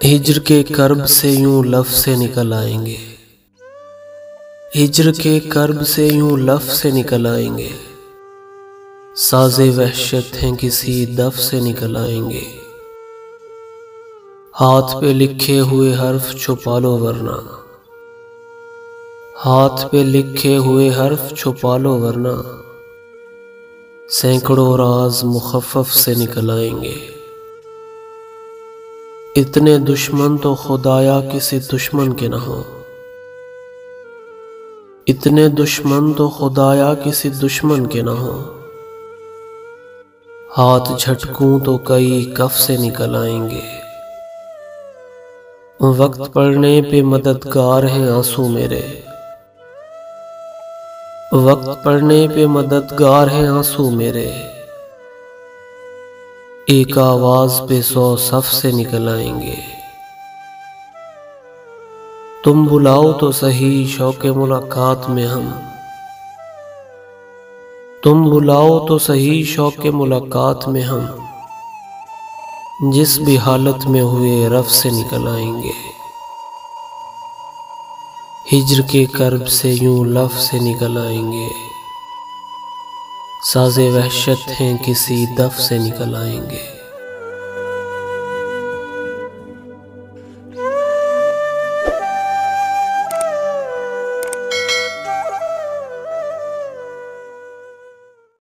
हिज्र के कर्ब से यूं लफ्ज़ से निकल आएंगे, हिज्र के कर्ब से यूं लफ्ज़ से निकल आएंगे। साज़े वहशत हैं किसी दफ से निकल आएंगे। हाथ पे लिखे हुए हर्फ छुपा लो वरना, हाथ पे लिखे हुए हर्फ छुपा लो वरना, सैकड़ों राज मुखफ़फ़ से निकल आएंगे। इतने दुश्मन तो खुदाया किसी दुश्मन के न हो, इतने दुश्मन तो खुदाया किसी दुश्मन के न हो। हाथ झटकूं तो कई कफ से निकल आएंगे। वक्त पड़ने पे मददगार हैं आंसू मेरे, वक्त पड़ने पे मददगार हैं आंसू मेरे। एक आवाज पे 100 सफ से निकल आएंगे। तुम बुलाओ तो सही शौक़े मुलाकात में हम, तुम बुलाओ तो सही शौक़े मुलाकात में हम, जिस भी हालत में हुए रफ से निकल आएंगे। हिज्र के कर्ब से यूं लफ्ज़ से निकल आएंगे। साज़े वहशत हैं किसी दफ से निकल आएंगे।